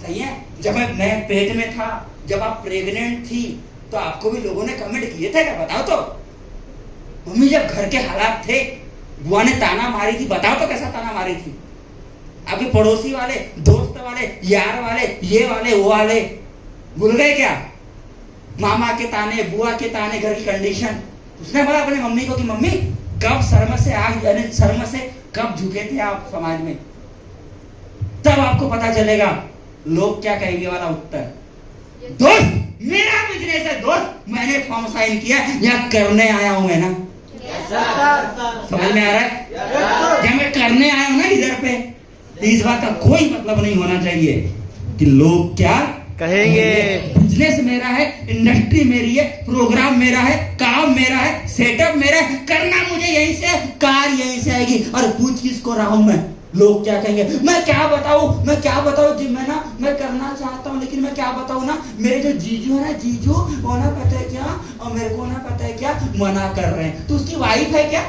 सही है, जब मैं पेट में था, जब आप प्रेग्नेंट थी, तो आपको भी लोगों ने कमेंट किए थे क्या? बताओ तो। मम्मी जब घर के हालात थे, बुआ ने ताना मारी थी, बताओ तो कैसा ताना मारी थी? आपके पड़ोसी वाले, दोस्त वाले, यार वाले, ये वाले, वो वाले, भूल गए क्या? मामा के ताने, बुआ के ताने, घर की कंडीशन। उसने बोला अपने मम्मी को कि मम्मी कब शर्म से आग, यानी शर्म से कब झुके थे आप समाज में, तब आपको पता चलेगा लोग क्या कहेंगे वाला उत्तर। दोस्त मेरा बिजनेस है दोस्त, मैंने फॉर्म साइन किया, यहाँ करने आया हूं मैं ना। समझ में आ रहा है? जब मैं करने आया हूं ना इधर पे, इस बात का कोई मतलब नहीं होना चाहिए कि लोग क्या कहेंगे। बिजनेस मेरा है, इंडस्ट्री मेरी है, प्रोग्राम मेरा है, काम मेरा है, सेटअप मेरा है, करना मुझे यहीं से, कार यहीं से आएगी। और पूछ किसको रहा हूं मैं, लोग क्या कहेंगे। मैं क्या बताऊं जी, मैं करना चाहता हूं, लेकिन मैं क्या बताऊं ना, मेरे जो जीजू है ना, जीजू वो ना पता है क्या, और मेरे को ना पता है क्या मना कर रहे हैं। तो उसकी वाइफ है क्या?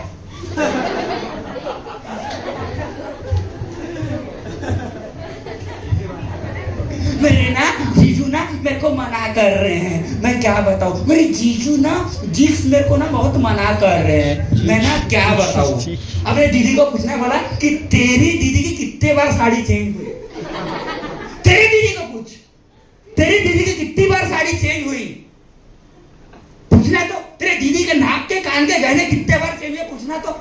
मेरे ना जीजू ना मेरे को मना कर रहे हैं, मैं क्या बताऊं, मेरे जीजू ना जिक्स मेरे को ना बहुत मना कर रहे हैं, मैं ना क्या बताऊं। अपने दीदी को पूछना बोला कि तेरी दीदी की कितने बार साड़ी चेंज हुई, तेरी दीदी को पूछ, तेरी दीदी की कितनी बार साड़ी चेंज हुई पूछना। तो तेरे दीदी के नाक के कान के गहने कितने बार चेंज हुए पूछना। तो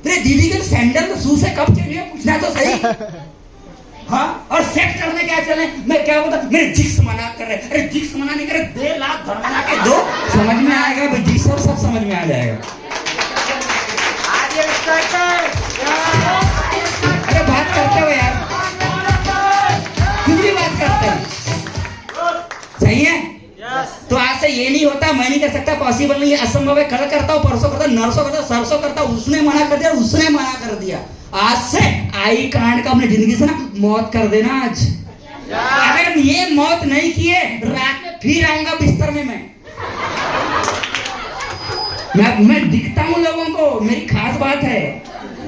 तेरे दीदी के सैंडल शूज से कब चेंज हुए पूछना तो सही। हाँ, और सेक्स करने क्या चले, मैं क्या बता, मेरे जिक्स मना कर रहे। अरे जिक्स मना नहीं कर रहे, 2 लाख धर्मना के दो, समझ में आएगा भाई, जिक्स सब समझ में आ जाएगा। अरे बात करते हो यार, कुछ भी बात करते हैं, सही है। तो आज से ये नहीं होता, मैं नहीं कर सकता, पॉसिबल नहीं है, असंभव है, कल करता हूँ, परसों करता हूँ, नरसों करता हूँ, सरसों करता हूँ, उसने मना कर दिया, उसने मना कर दिया। आज से आई कांड का अपनी जिंदगी से ना मौत कर देना। आज अगर ये मौत नहीं किए, रात में फिर आऊंगा बिस्तर में। मैं दिखता हूं लोगों को, मेरी खास बात है।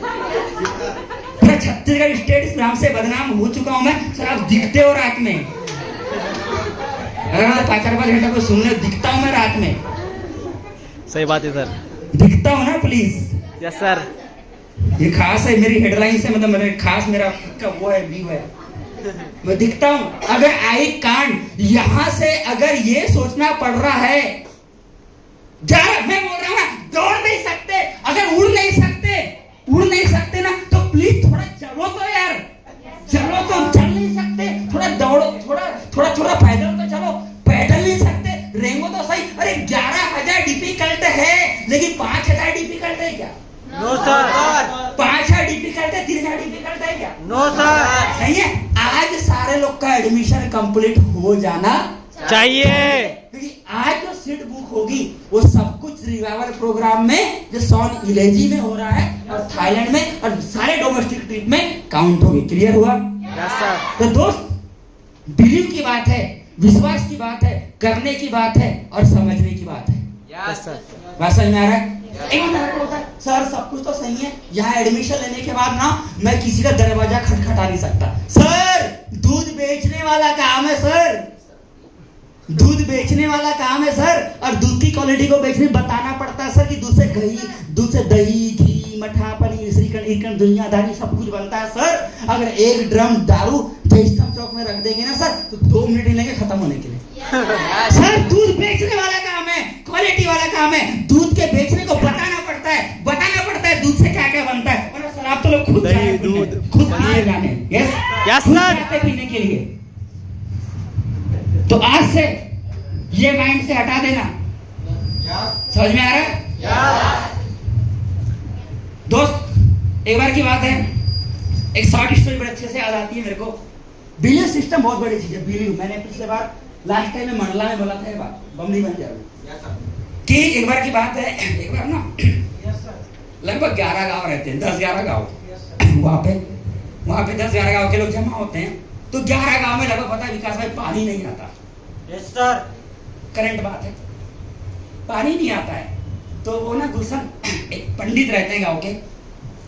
पूरा छत्तीसगढ़ स्टेट इस नाम से बदनाम हो चुका हूं मैं, सर आप दिखते हो रात में। अगर 5-4 घंटे को सुनने दिखता हूं मैं रात में। सही बात है सर, दिखता हूं ना प्लीज। यस सर, ये खास है मेरी हेडलाइन से, मतलब मेरे खास मेरा वो है, व्यू है, मैं दिखता हूं। अगर आई कांड यहां से अगर ये सोचना पड़ रहा है, मैं बोल रहा हूं ना, दौड़ नहीं सकते, अगर उड़ नहीं सकते ना, तो प्लीज थोड़ा चलो तो यार, चलो तो, चल नहीं सकते थोड़ा दौड़ो, थोड़ा पैदल तो चलो, पैदल नहीं सकते रेंगो तो सही। अरे 11,000 डिफिकल्ट है, लेकिन 5,000 डिफिकल्ट है क्या? No sir. 5,000 डिफिकल्ट है, 3,000 डिफिकल्ट है क्या? No sir. सही है। आज सारे लोग का एडमिशन कंप्लीट हो जाना चाहिए, क्योंकि आज जो सीट बुक होगी वो सब कुछ रिवाइवल प्रोग्राम में, जो सॉन इलेजी में हो रहा है और थाईलैंड में और सारे डोमेस्टिक ट्रिप में काउंट होगी। क्लियर हुआ? Yes sir. तो दोस्त, बिलीव की बात है, विश्वास की बात है, करने की बात है और समझने की बात है। Yes sir. बात समझ में आ रहा है? एक बार होता है सर सब कुछ तो सही है, यहाँ एडमिशन लेने के बाद ना मैं किसी का दरवाजा खटखटा नहीं सकता। सर दूध बेचने वाला काम है सर, दूध बेचने वाला काम है सर, और दूध की क्वालिटी को बेचने बताना पड़ता है सर कि दूध से दही, घी, मठा, पनीर, श्रीखंड, दुनियादारी सब कुछ बनता है सर। अगर 1 ड्रम दारू जयस्तंभ चौक में रख देंगे ना सर, तो 2 मिनट ही लगेंगे खत्म होने के लिए। सर दूध बेचने वाला काम है, क्वालिटी वाला काम है, दूध के बेचने को बताना पड़ता है दूध से क्या क्या बनता है। और सर आप तो लोग खुद दही, दूध, खुद पीए जाने, यस सर, पीने के लिए। तो आज से ये माइंड से हटा देना। समझ में आ रहा है? दोस्त एक बार की बात है, एक शॉर्ट स्टोरी बड़े अच्छे से याद आती है मेरे को। बिलीव सिस्टम बहुत बड़ी चीज है। बिलीव, मैंने पिछले बार लास्ट टाइम में मंडला में बोला था, ये बात बमनी बन जाएगी कि एक बार की बात है, एक बार ना लगभग 11 गांव रहते हैं, 10-11 गांव। वहां पे 10-11 गांव के लोग जमा होते हैं। तो 11 गांव में लगभग पता है विकास भाई पानी नहीं आता। Yes sir. करंट बात है, पानी नहीं आता है। तो वो ना गुलशन एक पंडित रहते हैं गांव के,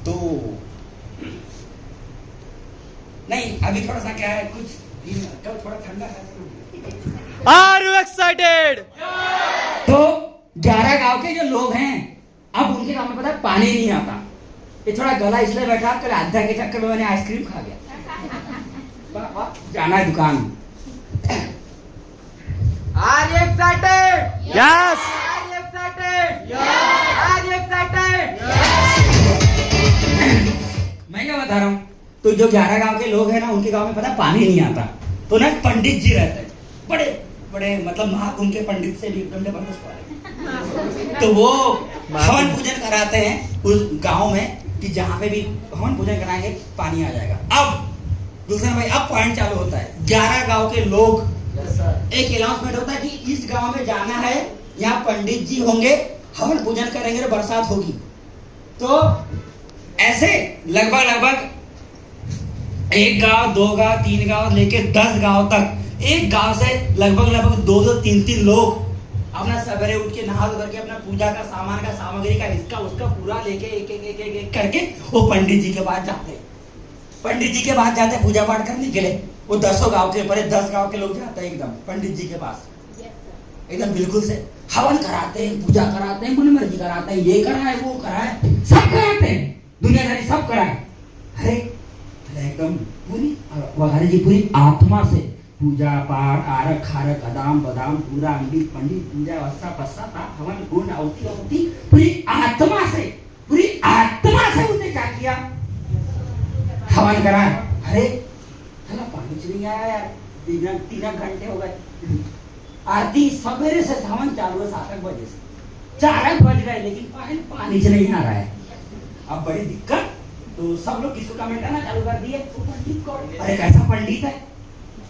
तो नहीं अभी थोड़ा सा क्या है, कुछ थोड़ा ठंडा है। Are you excited? तो 11 गांव के जो लोग हैं, अब उनके गांव में पता है पानी नहीं आता। ये थोड़ा गला इसलिए बैठा, कल आधा के चक्कर में मैंने आइसक्रीम खा गया। जाना है दुकान। Are you excited? Yes. Are you excited? Are you excited? मैं क्या बता रहा हूँ, तो जो 11 गांव के लोग हैं ना, उनके गांव में पता पानी नहीं आता, तो ना पंडित जी रहते हैं, बड़े बड़े मतलब महाकुंभ के पंडित से भी एकदम जबरदस्त वाले। तो वो हवन पूजन कराते हैं उस गांव में कि जहाँ पे भी हवन पूजन कराएंगे पानी आ जाएगा। अब दूसरा भाई, अब पॉइंट चालू होता है। 11 गांव के लोग, एक अनाउंसमेंट होता है कि इस गांव में जाना है, यहाँ पंडित जी होंगे, हवन पूजन करेंगे तो बरसात होगी। तो ऐसे लगभग 1 गांव, 2 गांव, 3 गांव लेके 10 गांव तक, एक गांव से लगभग 2 3 लोग अपना सवेरे उठ के नहा धो करके अपना पूजा का सामान का सामग्री का इसका उसका पूरा लेके एक करके वो पंडित जी के पास जाते हैं। पंडित जी के पास जाते हैं पूजा पाठ करने के लिए। वो 10 गांव के परे 10 गांव के लोग जाते हैं एकदम पंडित जी के पास, एकदम बिल्कुल से हवन कराते हैं, पूजा कराते हैं, मन मर्जी कराते हैं, ये कराए वो कराए, सब कराते हैं, दुनियादारी सब कराए। अरे एकदम पूरी वघारी जी पूरी आत्मा से पूजा पाठ आरक खारक अदाम बदाम पूरा अमृत पंडित पूजा वस्ता पस्ता हवन गुण आहुति पूरी आत्मा से उन्हें क्या किया, हवन करा। अरे चला पानी नहीं आया यार, 3 घंटे हो गए, आरती सवेरे से हवन चालू है 7 बजे से, 4 बज गए लेकिन पानी नहीं आ रहा है। अब बड़ी दिक्कत, तो सब लोग किसको कमेंट करना चालू कर दिए, पंडित को, अरे कैसा पंडित है,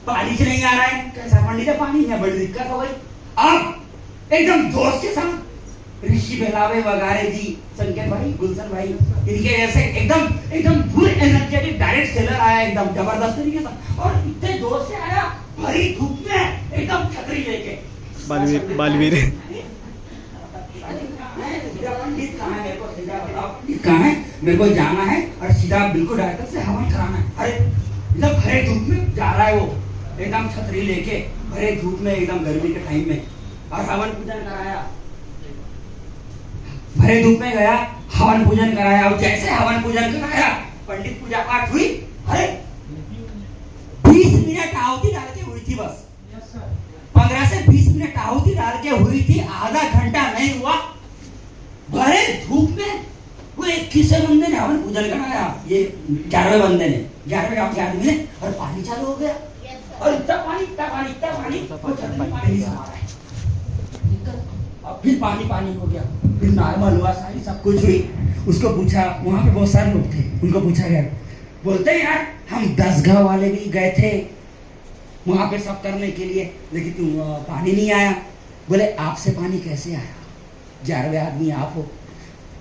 पानी से नहीं आ रहा है, कैसा पंडित है, पानी है, बड़ी दिक्कत हो गई। अब एकदम जोश के साथ ऋषि बेलावे वगारे जी, संकेत भाई, गुलशन भाई, इनके जैसे एकदम फुल एनर्जेटिक डायरेक्ट सेलर आया एकदम जबरदस्त तरीके से, और इतने जोर से आया, भरी धूप में एकदम छतरी लेके। बालवीर पंडित कहाँ है, मेरे को सीधा बताओ, पंडित कहाँ है, मेरे को जाना है और सीधा बिल्कुल डायरेक्ट से हवन कराना है। अरे एकदम भरे धूप में जा रहा है वो, एकदम छतरी लेके भरे धूप में, एकदम गर्मी के टाइम में, और हवन पूजन कराया, भरे धूप में गया, हवन पूजन कराया। और जैसे हवन पूजन कराया, पंडित पूजा पाठ हुई, अरे 20 मिनट आहुति डाल के हुई थी, बस 15 से 20 मिनट आहुति डाल के हुई थी, आधा घंटा नहीं हुआ, भरे धूप में वो 21 बंदे ने हवन पूजन कराया, ये 11वें बंदे ने, 11वें आदमी ने, और पानी चालू हो गया, और इतना पानी अब फिर पानी हो गया, फिर नॉर्मल हुआ, सारी सब कुछ हुई। उसको पूछा, वहां पे बहुत सारे लोग थे, उनको पूछा गया, बोलते हैं यार हम 10 गांव वाले भी गए थे वहां पे सब करने के लिए, लेकिन पानी नहीं आया। बोले आपसे पानी कैसे आया, 11वें आदमी आप हो।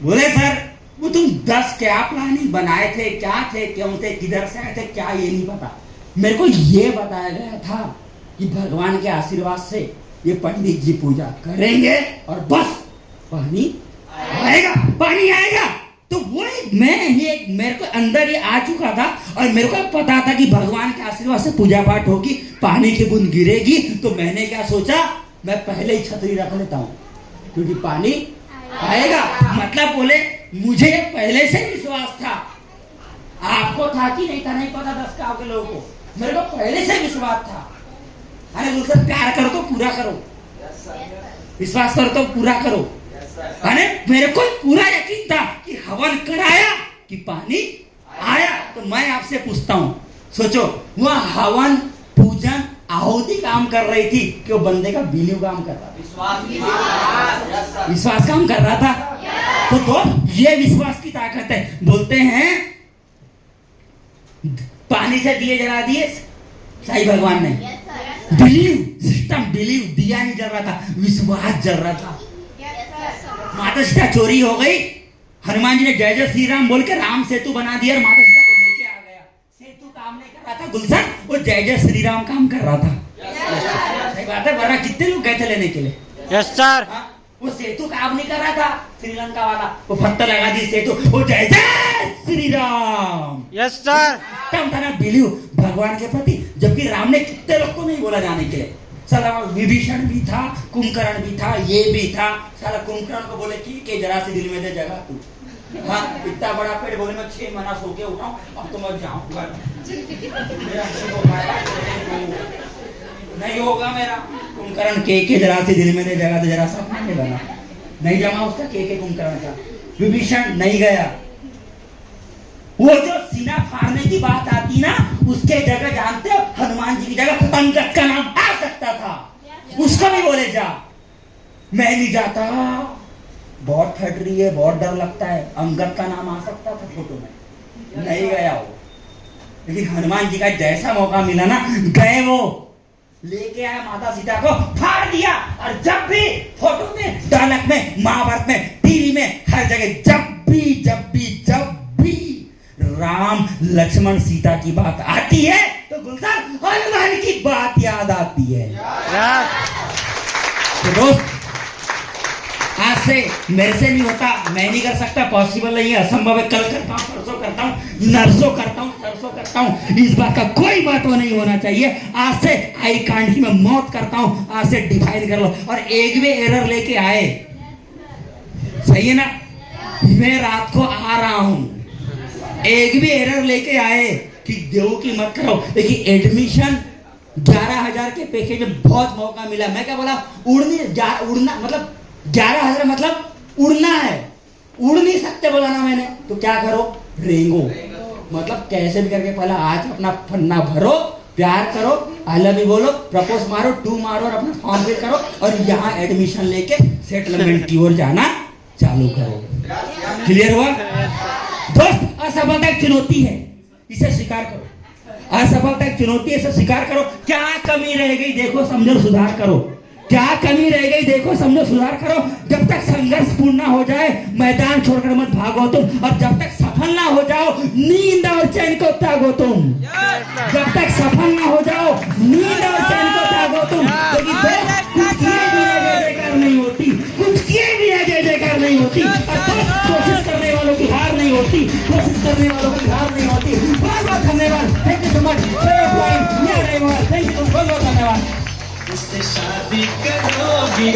बोले सर वो तुम 10 क्या प्लानिंग बनाए थे, क्या थे, क्यों थे, किधर से आए थे, क्या ये नहीं पता, मेरे को ये बताया गया था कि भगवान के आशीर्वाद से ये पंडित जी पूजा करेंगे और बस पानी आएगा। तो वो मेरे को अंदर ये आ चुका था, और मेरे को पता था कि भगवान के आशीर्वाद से पूजा पाठ होगी, पानी की बूंद गिरेगी। तो मैंने क्या सोचा, मैं पहले ही छतरी रख लेता हूँ, क्योंकि पानी आएगा। मतलब बोले मुझे पहले से विश्वास था, आपको था कि नहीं था नहीं पता, 10 गांव के लोगों को, मेरे को पहले से विश्वास था। अरे दूसरा प्यार करो तो पूरा करो, विश्वास करो तो पूरा करो। अरे मेरे को पूरा यकीन था कि हवन कराया कि पानी आया। तो मैं आपसे पूछता हूँ, सोचो वह हवन पूजन आहुति काम कर रही थी कि वो बंदे का बिलीव काम कर रहा था, विश्वास काम कर रहा था। तो ये विश्वास की ताकत है। बोलते हैं पानी से दिए जला दिए साईं भगवान ने, बिलीव दिया नहीं जल रहा था, विश्वास जल रहा था। माता सीता चोरी हो गई, हनुमान जी ने जय जय श्री राम बोल के राम सेतु बना दिया और माता सीता को लेके आ गया। सेतु काम नहीं कर रहा था गुलशन, वो जय जय श्री राम काम कर रहा था। सही बात है, वरना कितने लोग गए थे लेने के लिए। Yes sir. वो सेतु काम नहीं कर रहा था श्रीलंका वाला, वो पत्थर लगा दी सेतु, वो जय जय श्री राम। Yes sir. तब था ना बिलीव भगवान के प्रति, जबकि राम ने कितने लोग को नहीं बोला जाने के लिए। साला विभीषण भी था, कुंभकर्ण भी था, ये भी था। साला कुंभकर्ण को बोले कि जरा से दिल में दे जगह तू, हाँ, इतना बड़ा पेट बोले मैं 6 महीना सो के उठाऊं, अब तो मैं जाऊंगा मेरा नहीं होगा मेरा। कुंभकर्ण के जरा से दिल में दे जगह तो जरा सपना नहीं बना, नहीं जमा उसका के कुंभकर्ण का। विभीषण नहीं गया। वो जो सीना फाड़ने की बात आती ना, उसके जगह जानते हो हनुमान जी की जगह अंगद का नाम आ सकता था, उसको भी बोले जा। मैं नहीं जाता, बहुत फट रही है, बहुत डर लगता है, अंगद का नाम आ सकता था फोटो में, नहीं गया वो। लेकिन हनुमान जी का जैसा मौका मिला ना, गए वो, लेके आया माता सीता को, फाड़ दिया। और जब भी फोटो में, डायलॉग में, महाभारत में, टीवी में, हर जगह जब भी राम लक्ष्मण सीता की बात आती है तो गुलजार हनुमान की बात याद आती है। तो दोस्त, आज से मेरे से नहीं होता, मैं नहीं कर सकता, पॉसिबल नहीं है, असंभव है। कल करता हूँ, परसों करता हूँ, नरसों करता हूँ, सरसों करता हूँ, इस बात का कोई बात नहीं होना चाहिए। आज से आई कांड की मैं मौत करता हूँ, आज से डिफाइन कर लो। और एक भी एरर लेके आए, सही है ना, मैं रात को आ रहा हूं, एक भी एरर लेके आए कि देव की मत करो। देखिए एडमिशन 11,000 के पैकेज में बहुत मौका मिला। मैं क्या बोला, उड़ना मतलब 11,000 मतलब उड़ना है, उड़ नहीं सकते बोला ना मैंने, तो क्या करो, रेंगो, मतलब कैसे भी करके पहला आज अपना फन्ना भरो, प्यार करो, आई लव यू बोलो, प्रपोज मारो, टू मारो और अपना फॉर्म फिल करो और यहाँ एडमिशन लेके सेटलमेंट की ओर जाना चालू करो। क्लियर हुआ दोस्त? असफलता एक चुनौती है, इसे स्वीकार करो। असफलता एक चुनौती है, इसे स्वीकार करो। क्या कमी रह गई देखो, समझो, सुधार करो। क्या कमी रह गई देखो, समझो, सुधार करो। जब तक संघर्ष पूर्ण ना हो जाए, मैदान छोड़कर मत भागो तुम। और जब तक सफल ना हो जाओ, नींद और चैन को त्यागो तुम। जब तक सफल ना हो जाओ, नींद और चैन को त्यागो तुम। लेकिन कुछ किए भी जयकार नहीं होती, कुछ किए भी जयकार नहीं होती। कोशिश करने वालों की हार नहीं होती, कोशिश करने वालों की हार नहीं होती। बहुत बहुत धन्यवाद, thank you so much. Thank you, बहुत बहुत धन्यवाद। उससे शादी करोगी।